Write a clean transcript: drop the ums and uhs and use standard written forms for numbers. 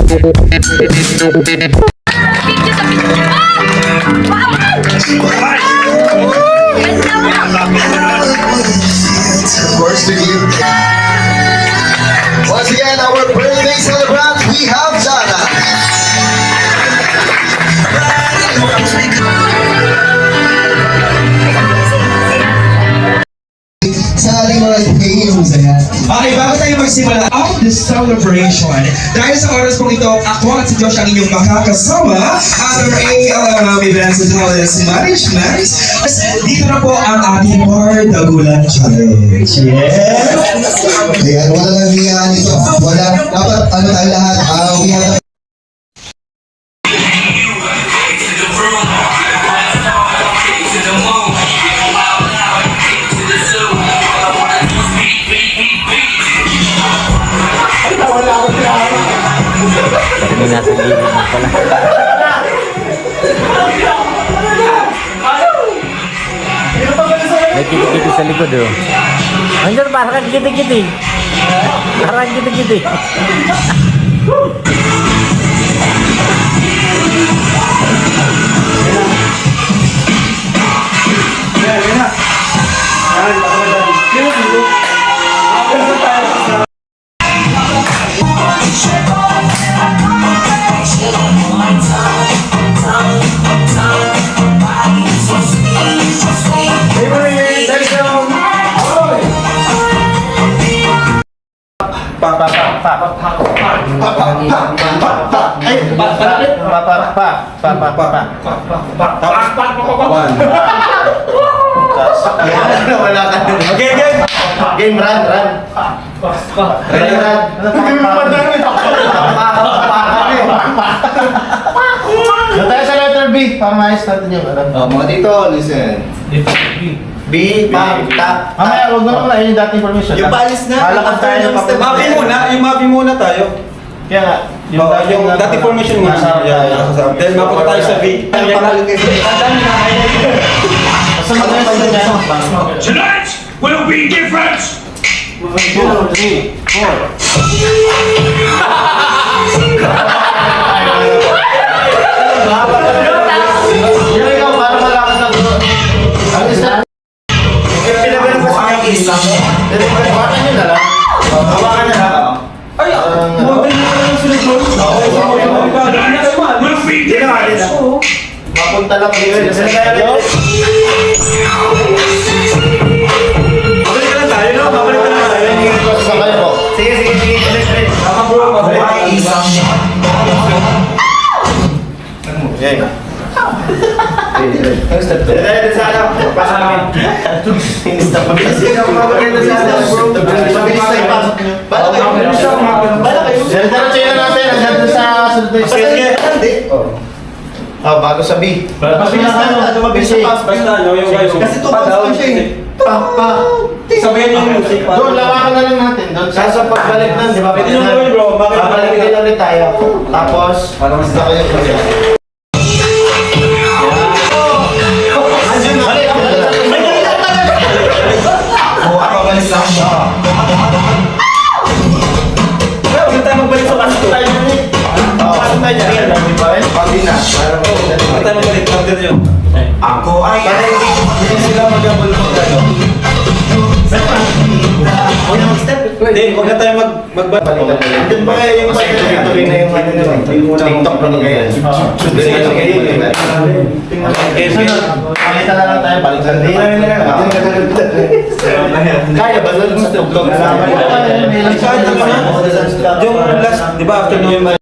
course, to give. Once again, our birthday celebrant, we have Jana. Sa ating mga games, ayan. Okay, bago tayo magsimula of the celebration, dahil sa oras pong ito, ako at si Josh ang inyong makakasama at our events and holidays management. Dito na po ang ating Bar Dagulan Challenge. Yes! Ayan, wala lang hiyaan ito. Wala, dapat ano tayo lahat, we have Nasa gilid na pala. May kiti-kiti sa likod oh. Andiyan parang kiti-kiti. Parang kiti-kiti. Game, run. Ready, run. Tayo sa letter B, para maayos natin yung ano. Oh, mga dito, listen. B, ta. Mamaya, huwag mo naman yun yung dating permission. Yung balis na. Lalakad tayo ng papel. Mapi muna tayo. Kaya nga, Yung dating formation muna. Then mapunta tayo sa B. Basta mag-ayos na dyan. Tonight will be different. 1, 2, 3, 4. Yung ikaw, para malakad na bro. Alis na. Pinagalan ko sa kanyang islang. Hawakan nyo na lang. Hawakan nyo lang. Ay, model na lang sunod mo. Tonight will be different. Mapunta lang dito. Babalik na lang tayo, no? Babalik na lang tayo. Sa kayo po. Sige. Tama bro, babalik. Okay. Step 2. Dahil sa alam, pasa namin. Step mabilis yun ang maganda sa alam, bro. Mabilis na ipasok nyo. Bala kayo. Bala kayo. Diretso na natin. Hanggang doon sa sunod na bago sa B. Mabilis na. Mabilis na pasok. Basta, no? Yung guys. Kasi tumakas siya eh. Sabihin yung music. Doon, lawakan na lang natin. Doon sa pagbalik nun, di ba? Pwede nyo gawin, bro. Babalik din ulit tayo. Tapos, basta kayo. Huwag na tayo magbalik sa pasok tayo. Pasok tayo dyan. Pagdi na. Huwag na tayo magbalik. Order yun. Ako ay... Hindi sila mag-abol mo gano'n. Hindi, huwag na tayo magbalik. Doon ba kayo yung tuloy na yung ano naman? TikTok na kaya. Pakita na lang tayo, balik sa hindi. Kaya ba doon sa vlog? Yung last, di ba after November?